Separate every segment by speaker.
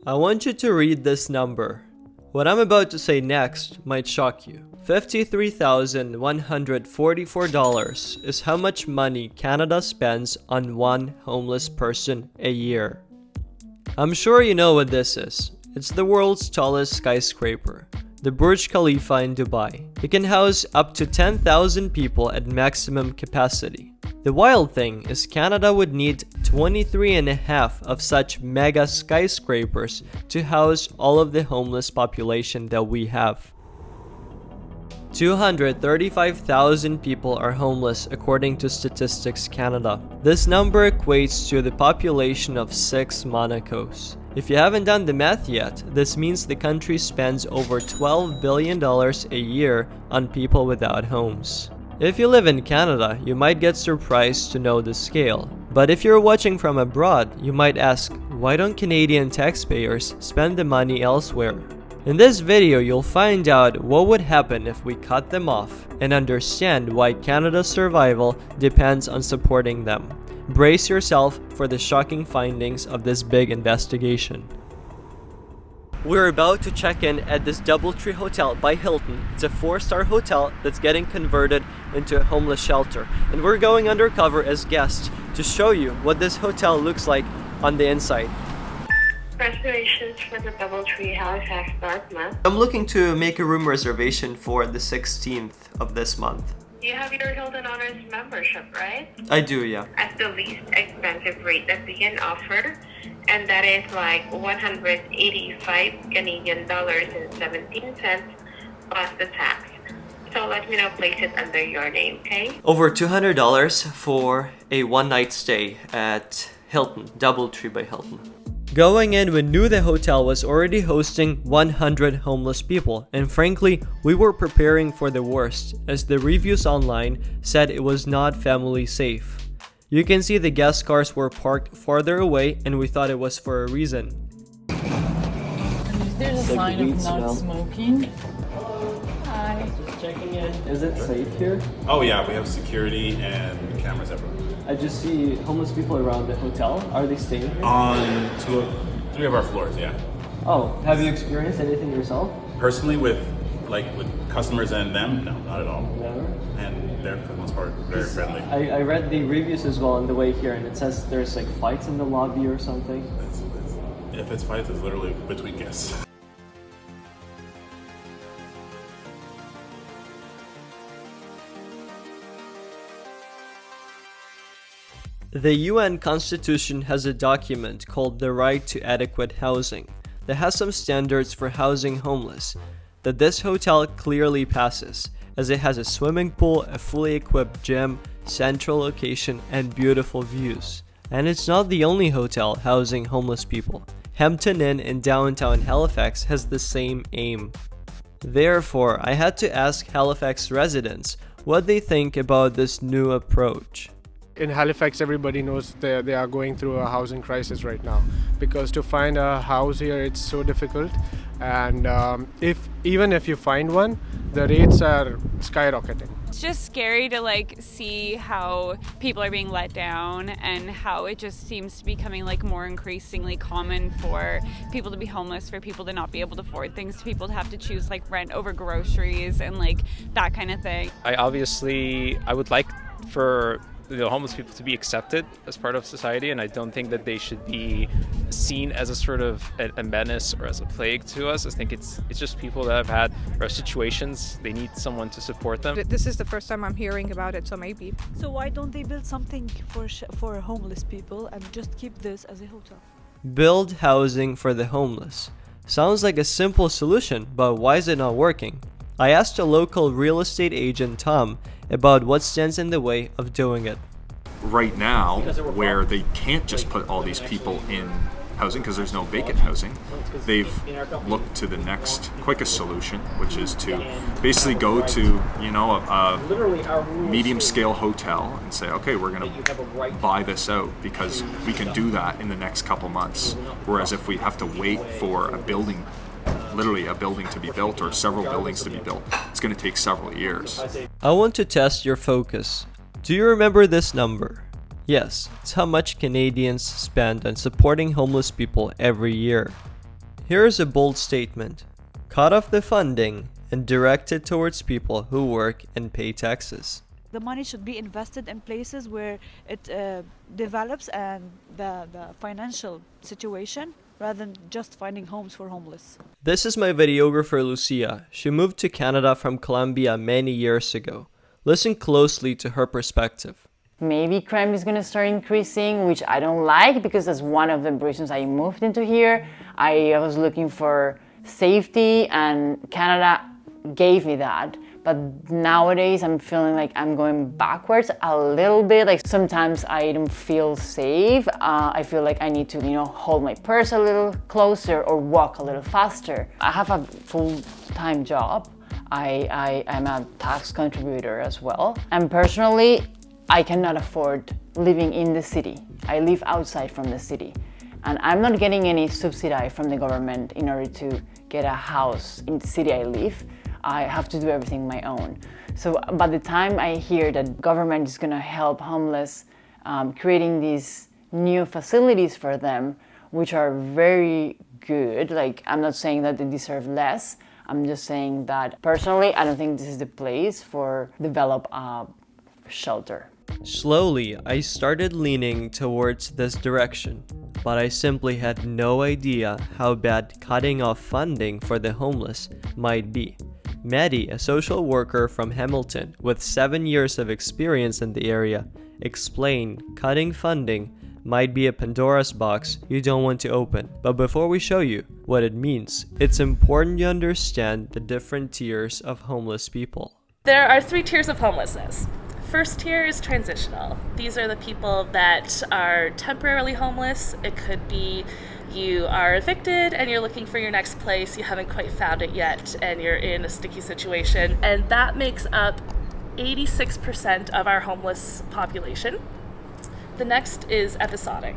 Speaker 1: I want you to read this number. What I'm about to say next might shock you. $53,144 is how much money Canada spends on one homeless person a year. I'm sure you know what this is. It's the world's tallest skyscraper, the Burj Khalifa in Dubai. It can house up to 10,000 people at maximum capacity. The wild thing is Canada would need 23.5 of such mega skyscrapers to house all of the homeless population that we have. 235,000 people are homeless according to Statistics Canada. This number equates to the population of 6 Monacos. If you haven't done the math yet, this means the country spends over $12 billion a year on people without homes. If you live in Canada, you might get surprised to know the scale. But if you're watching from abroad, you might ask, why don't Canadian taxpayers spend the money elsewhere? In this video, you'll find out what would happen if we cut them off and understand why Canada's survival depends on supporting them. Brace yourself for the shocking findings of this big investigation. We're about to check in at this DoubleTree Hotel by Hilton. It's a 4-star hotel that's getting converted into a homeless shelter. And we're going undercover as guests to show you what this hotel looks like on the inside.
Speaker 2: Reservations for the DoubleTree Halifax month.
Speaker 1: I'm looking to make a room reservation for the 16th of this month.
Speaker 2: You have your Hilton Honors membership, right?
Speaker 1: I do, yeah.
Speaker 2: At the least expensive rate that we can offer, and that is like 185 Canadian dollars and 17 cents plus the tax. So let me now place it under your name, okay?
Speaker 1: Over $200 for a one-night stay at Hilton, DoubleTree by Hilton. Going in, we knew the hotel was already hosting 100 homeless people, and frankly, we were preparing for the worst, as the reviews online said it was not family safe. You can see the guest cars were parked farther away, and we thought it was for a reason.
Speaker 3: There's a sign of not smoking. Hi.
Speaker 1: Just checking in. Is it safe here?
Speaker 4: Oh yeah, we have security and cameras everywhere.
Speaker 1: I just see homeless people around the hotel. Are they staying here?
Speaker 4: On 3 of our floors, yeah.
Speaker 1: Oh, have you experienced anything yourself?
Speaker 4: Personally, with customers and them, no, not at all.
Speaker 1: Never?
Speaker 4: And they're for the most part very friendly.
Speaker 1: I read the reviews as well on the way here, and it says there's like fights in the lobby or something.
Speaker 4: If it's fights, it's literally between guests.
Speaker 1: The UN Constitution has a document called the Right to Adequate Housing that has some standards for housing homeless that this hotel clearly passes, as it has a swimming pool, a fully equipped gym, central location, and beautiful views. And it's not the only hotel housing homeless people. Hampton Inn in downtown Halifax has the same aim. Therefore, I had to ask Halifax residents what they think about this new approach.
Speaker 5: In Halifax, everybody knows they are going through a housing crisis right now, because to find a house here, it's so difficult, and even if you find one, the rates are skyrocketing.
Speaker 6: It's just scary to see how people are being let down, and how it just seems to be becoming more increasingly common for people to be homeless, for people to not be able to afford things, to people to have to choose rent over groceries and that kind of thing.
Speaker 7: I would like for homeless people to be accepted as part of society, and I don't think that they should be seen as a sort of a menace or as a plague to us. I think it's just people that have had rough situations. They need someone to support them.
Speaker 8: This is the first time I'm hearing about it, so maybe.
Speaker 9: So why don't they build something for homeless people and just keep this as a hotel?
Speaker 1: Build housing for the homeless. Sounds like a simple solution, but why is it not working? I asked a local real estate agent, Tom, about what stands in the way of doing it.
Speaker 10: Right now, where they can't just put all these people in housing because there's no vacant housing, they've looked to the next quickest solution, which is to basically go to a medium scale hotel and say, okay, we're going to buy this out because we can do that in the next couple months. Whereas if we have to wait for a building to be built or several buildings to be built, it's going to take several years.
Speaker 1: I want to test your focus. Do you remember this number? Yes, it's how much Canadians spend on supporting homeless people every year. Here is a bold statement. Cut off the funding and direct it towards people who work and pay taxes.
Speaker 9: The money should be invested in places where it develops and the financial situation, rather than just finding homes for homeless.
Speaker 1: This is my videographer Lucia. She moved to Canada from Colombia many years ago. Listen closely to her perspective.
Speaker 11: Maybe crime is going to start increasing, which I don't like because that's one of the reasons I moved into here. I was looking for safety and Canada gave me that. But nowadays I'm feeling like I'm going backwards a little bit. Like sometimes I don't feel safe. I feel like I need to, hold my purse a little closer or walk a little faster. I have a full-time job. I'm a tax contributor as well. And personally, I cannot afford living in the city. I live outside from the city. And I'm not getting any subsidy from the government in order to get a house in the city I live. I have to do everything my own. So by the time I hear that government is going to help homeless, creating these new facilities for them, which are very good, like I'm not saying that they deserve less, I'm just saying that personally, I don't think this is the place for develop a shelter.
Speaker 1: Slowly, I started leaning towards this direction, but I simply had no idea how bad cutting off funding for the homeless might be. Maddie, a social worker from Hamilton with 7 years of experience in the area, explained cutting funding might be a Pandora's box you don't want to open. But before we show you what it means, it's important you understand the different tiers of homeless people.
Speaker 12: There are 3 tiers of homelessness. First tier is transitional. These are the people that are temporarily homeless. It could be you are evicted and you're looking for your next place, you haven't quite found it yet, and you're in a sticky situation. And that makes up 86% of our homeless population. The next is episodic.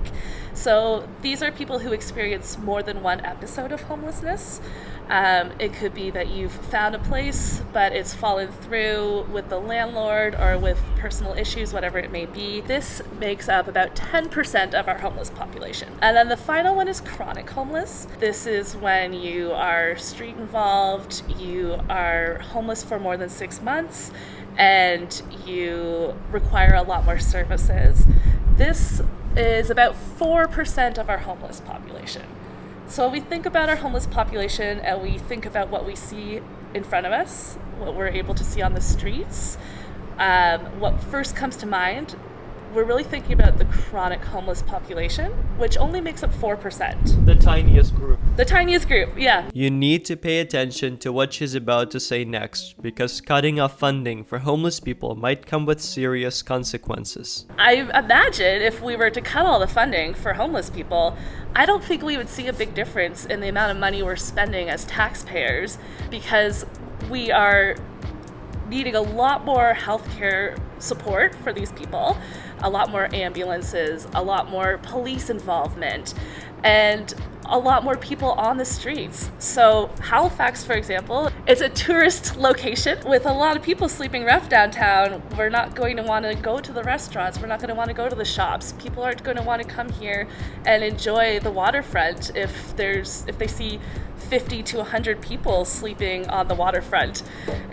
Speaker 12: So these are people who experience more than one episode of homelessness. It could be that you've found a place, but it's fallen through with the landlord or with personal issues, whatever it may be. This makes up about 10% of our homeless population. And then the final one is chronic homeless. This is when you are street involved, you are homeless for more than 6 months, and you require a lot more services. This is about 4% of our homeless population. So we think about our homeless population and we think about what we see in front of us, what we're able to see on the streets. What first comes to mind, we're really thinking about the chronic homeless population, which only makes up 4%.
Speaker 1: The tiniest group.
Speaker 12: The tiniest group, yeah.
Speaker 1: You need to pay attention to what she's about to say next, because cutting off funding for homeless people might come with serious consequences.
Speaker 12: I imagine if we were to cut all the funding for homeless people, I don't think we would see a big difference in the amount of money we're spending as taxpayers, because we are needing a lot more healthcare support for these people, a lot more ambulances, a lot more police involvement, and a lot more people on the streets. So Halifax, for example, it's a tourist location with a lot of people sleeping rough downtown. We're not going to want to go to the restaurants. We're not going to want to go to the shops. People aren't going to want to come here and enjoy the waterfront if they see 50 to 100 people sleeping on the waterfront.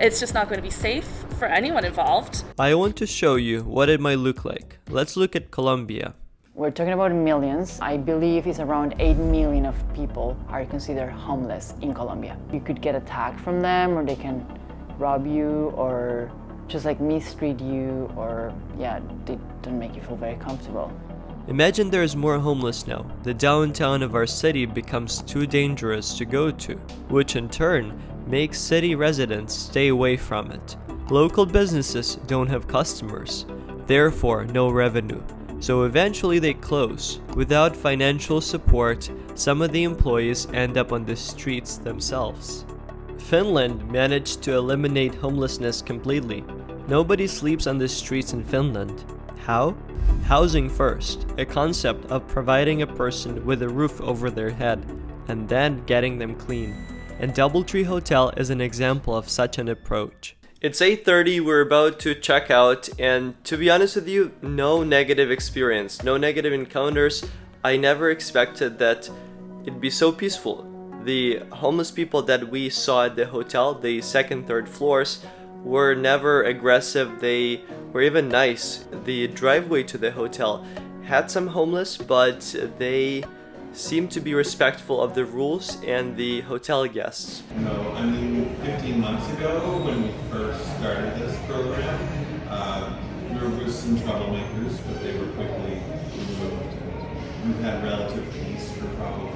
Speaker 12: It's just not going to be safe for anyone involved.
Speaker 1: I want to show you what it might look like. Let's look at Colombia.
Speaker 11: We're talking about millions. I believe it's around 8 million of people are considered homeless in Colombia. You could get attacked from them, or they can rob you, or just like mistreat you, or they don't make you feel very comfortable.
Speaker 1: Imagine there's more homeless now. The downtown of our city becomes too dangerous to go to, which in turn makes city residents stay away from it. Local businesses don't have customers, therefore no revenue. So eventually they close. Without financial support, some of the employees end up on the streets themselves. Finland managed to eliminate homelessness completely. Nobody sleeps on the streets in Finland. How? Housing first, a concept of providing a person with a roof over their head, and then getting them clean. And DoubleTree Hotel is an example of such an approach. It's 8:30, we're about to check out, and to be honest with you, no negative experience, no negative encounters. I never expected that it'd be so peaceful. The homeless people that we saw at the hotel, the second, third floors, were never aggressive. They were even nice. The driveway to the hotel had some homeless, but they seemed to be respectful of the rules and the hotel guests.
Speaker 13: No, I mean, 15 months ago when we first started this program, there were some troublemakers, but they were quickly removed. We've had relative peace for probably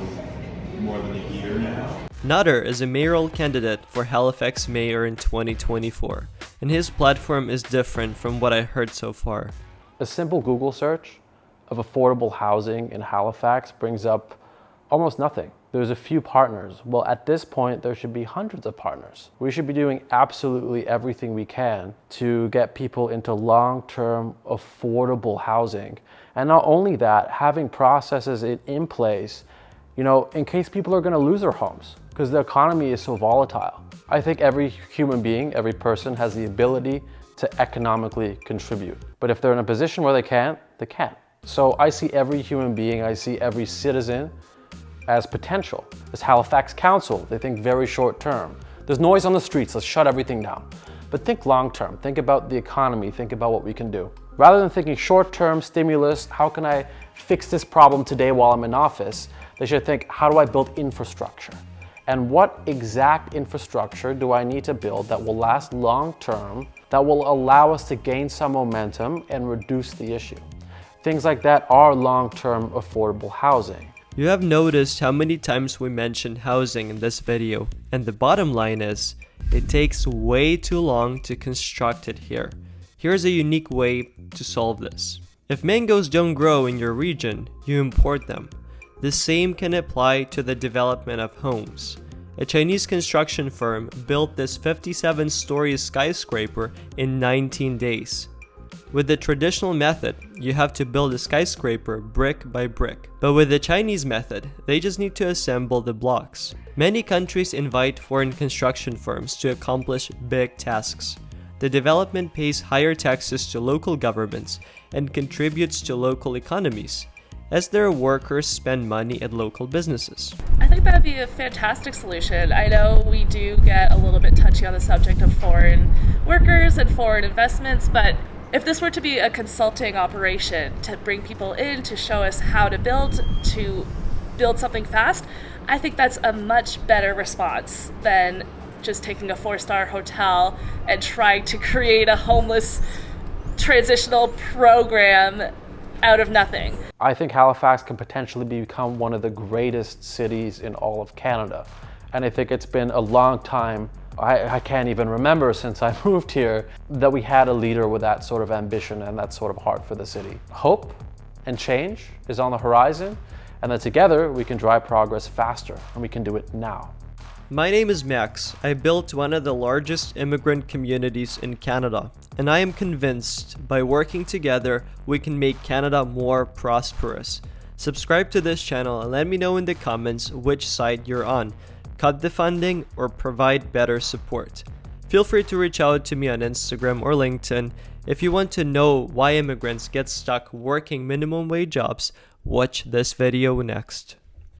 Speaker 13: more than a year now.
Speaker 1: Nutter is a mayoral candidate for Halifax mayor in 2024, and his platform is different from what I heard so far.
Speaker 14: A simple Google search of affordable housing in Halifax brings up almost nothing. There's a few partners. Well, at this point, there should be hundreds of partners. We should be doing absolutely everything we can to get people into long-term affordable housing. And not only that, having processes in place, in case people are going to lose their homes, because the economy is so volatile. I think every human being, every person has the ability to economically contribute. But if they're in a position where they can't, they can't. So I see every human being, I see every citizen as potential. As Halifax Council, they think very short term. There's noise on the streets, let's shut everything down. But think long term, think about the economy, think about what we can do. Rather than thinking short term stimulus, how can I fix this problem today while I'm in office? They should think, how do I build infrastructure? And what exact infrastructure do I need to build that will last long term, that will allow us to gain some momentum and reduce the issue? Things like that are long-term affordable housing.
Speaker 1: You have noticed how many times we mentioned housing in this video, and the bottom line is, it takes way too long to construct it here. Here's a unique way to solve this. If mangoes don't grow in your region, you import them. The same can apply to the development of homes. A Chinese construction firm built this 57-story skyscraper in 19 days. With the traditional method, you have to build a skyscraper brick by brick. But with the Chinese method, they just need to assemble the blocks. Many countries invite foreign construction firms to accomplish big tasks. The development pays higher taxes to local governments and contributes to local economies, as their workers spend money at local businesses.
Speaker 12: I think that would be a fantastic solution. I know we do get a little bit touchy on the subject of foreign workers and foreign investments, but if this were to be a consulting operation to bring people in to show us how to build something fast, I think that's a much better response than just taking a 4-star hotel and trying to create a homeless transitional program out of nothing.
Speaker 14: I think Halifax can potentially become one of the greatest cities in all of Canada. And I think it's been a long time, I can't even remember since I moved here, that we had a leader with that sort of ambition and that sort of heart for the city. Hope and change is on the horizon, and that together we can drive progress faster, and we can do it now.
Speaker 1: My name is Max. I built one of the largest immigrant communities in Canada, and I am convinced by working together we can make Canada more prosperous. Subscribe to this channel and let me know in the comments which side you're on. Cut the funding or provide better support. Feel free to reach out to me on Instagram or LinkedIn. If you want to know why immigrants get stuck working minimum wage jobs, watch this video next.